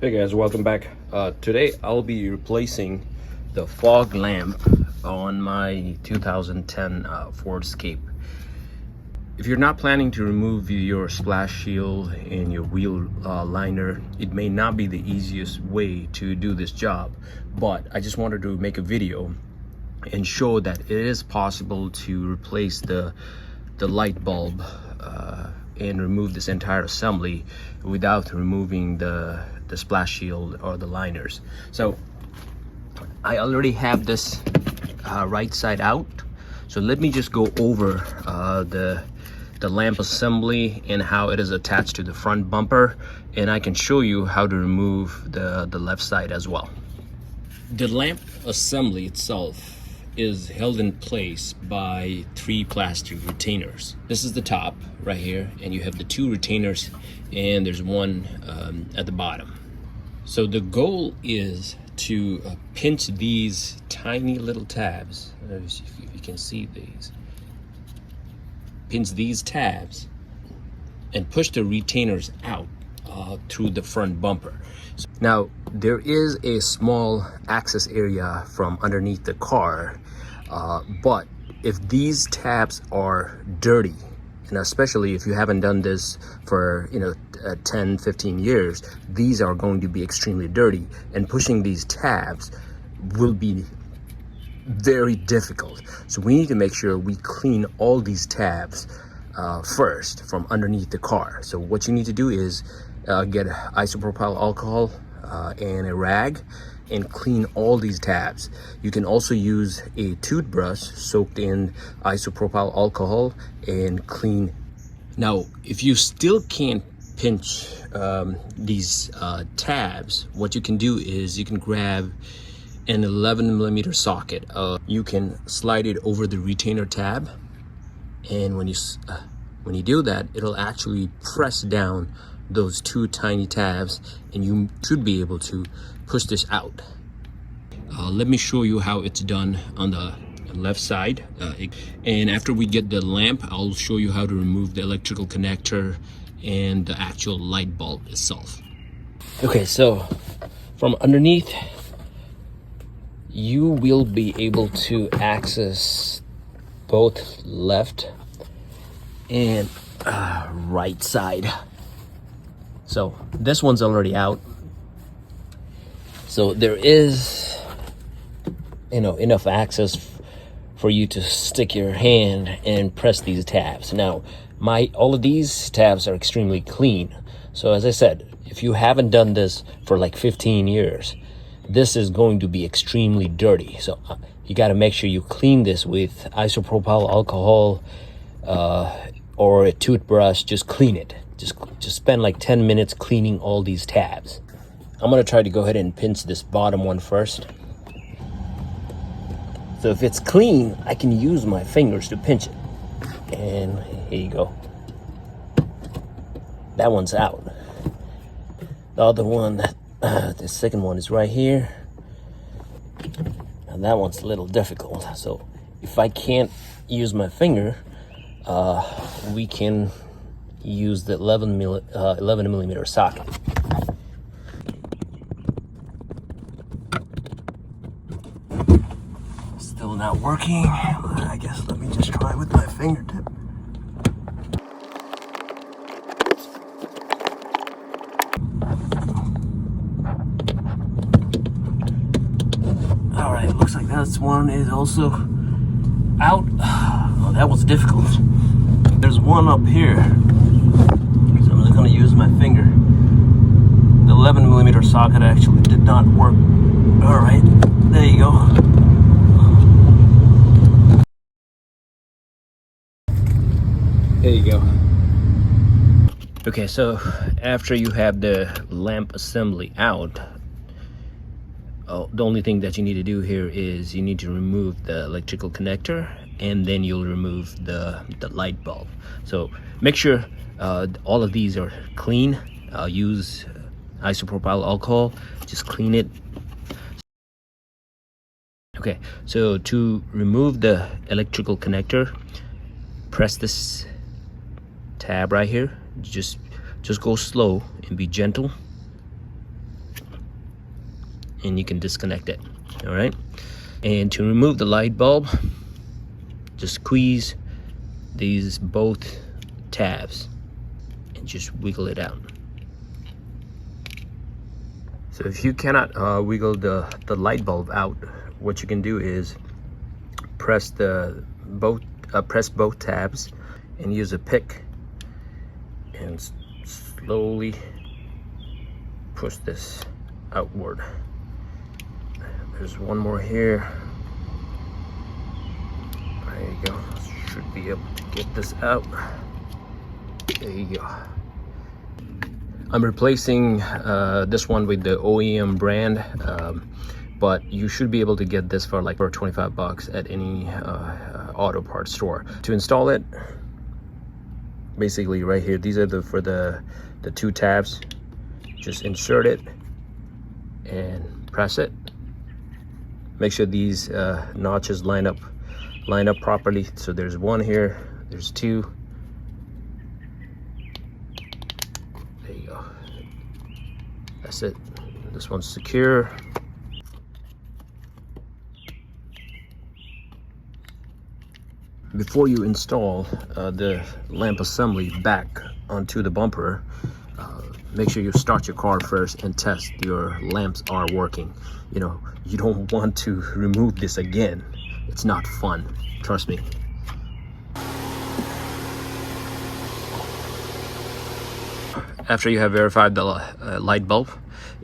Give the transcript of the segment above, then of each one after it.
Hey guys, welcome back. Today I'll be replacing the fog lamp on my 2010 Ford Escape. If you're not planning to remove your splash shield and your wheel liner, it may not be the easiest way to do this job, but I just wanted to make a video and show that it is possible to replace the light bulb and remove this entire assembly without removing the splash shield or the liners. So I already have this right side out, so let me just go over the lamp assembly and how it is attached to the front bumper, and I can show you how to remove the left side as well. The lamp assembly itself is held in place by 3 plastic retainers. This is the top right here, and you have the 2 retainers, and there's one at the bottom. So the goal is to pinch these tiny little tabs. If you can see these, pinch these tabs and push the retainers out through the front bumper. Now there is a small access area from underneath the car, but if these tabs are dirty, and especially if you haven't done this for 10-15 years, these are going to be extremely dirty, and pushing these tabs will be very difficult. So we need to make sure we clean all these tabs first from underneath the car. So what you need to do is get isopropyl alcohol and a rag and clean all these tabs. You can also use a toothbrush soaked in isopropyl alcohol and clean. Now, if you still can't pinch these tabs, what you can do is you can grab an 11mm socket. You can slide it over the retainer tab, and when you do that, it'll actually press down those 2 tiny tabs, and you should be able to push this out. Let me show you how it's done on the left side, and after we get the lamp, I'll show you how to remove the electrical connector and the actual light bulb itself. Okay, so from underneath, you will be able to access both left and right side. So this one's already out, so there is enough access for you to stick your hand and press these tabs. Now all of these tabs are extremely clean, so as I said, if you haven't done this for like 15 years, this is going to be extremely dirty. So you got to make sure you clean this with isopropyl alcohol or a toothbrush. Just clean it. Just spend like 10 minutes cleaning all these tabs. I'm gonna try to go ahead and pinch this bottom one first. So if it's clean, I can use my fingers to pinch it. And here you go. That one's out. The other one, the second one is right here. And that one's a little difficult. So if I can't use my finger, we can use the 11mm socket. Still not working. I guess let me just try with my fingertip. All right, looks like that one is also out. Oh, that was difficult. There's one up here, so I'm just gonna use my finger. The 11mm socket actually did not work. All right, there you go. There you go. Okay, so after you have the lamp assembly out, the only thing that you need to do here is you need to remove the electrical connector, and then you'll remove the light bulb. So make sure all of these are clean. Use isopropyl alcohol, just clean it. Okay, so to remove the electrical connector, press this tab right here. Just go slow and be gentle. and you can disconnect it. All right, and to remove the light bulb, just squeeze these both tabs and just wiggle it out. So if you cannot wiggle the light bulb out, what you can do is press both tabs and use a pick and slowly push this outward. There's one more here. There you go. Should be able to get this out. There you go. I'm replacing this one with the OEM brand, but you should be able to get this for 25 bucks at any auto parts store. To install it, basically right here, these are for the two tabs. Just insert it and press it. Make sure these notches line up properly. So there's one here, there's two. There you go. That's it. This one's secure. Before you install the lamp assembly back onto the bumper, make sure you start your car first and test your lamps are working. You know, you don't want to remove this again. It's not fun, trust me. After you have verified the light bulb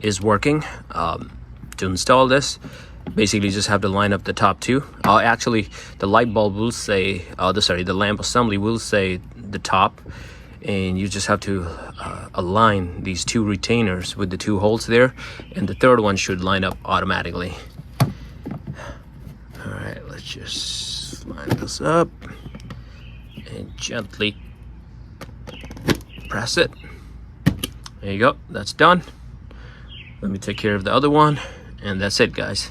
is working, to install this, basically just have to line up the top two. Actually, the light bulb will say, the lamp assembly will say the top, and you just have to align these two retainers with the two holes there, and the third one should line up automatically. All right, let's just line this up and gently press it. There you go, that's done. Let me take care of the other one, and that's it, guys.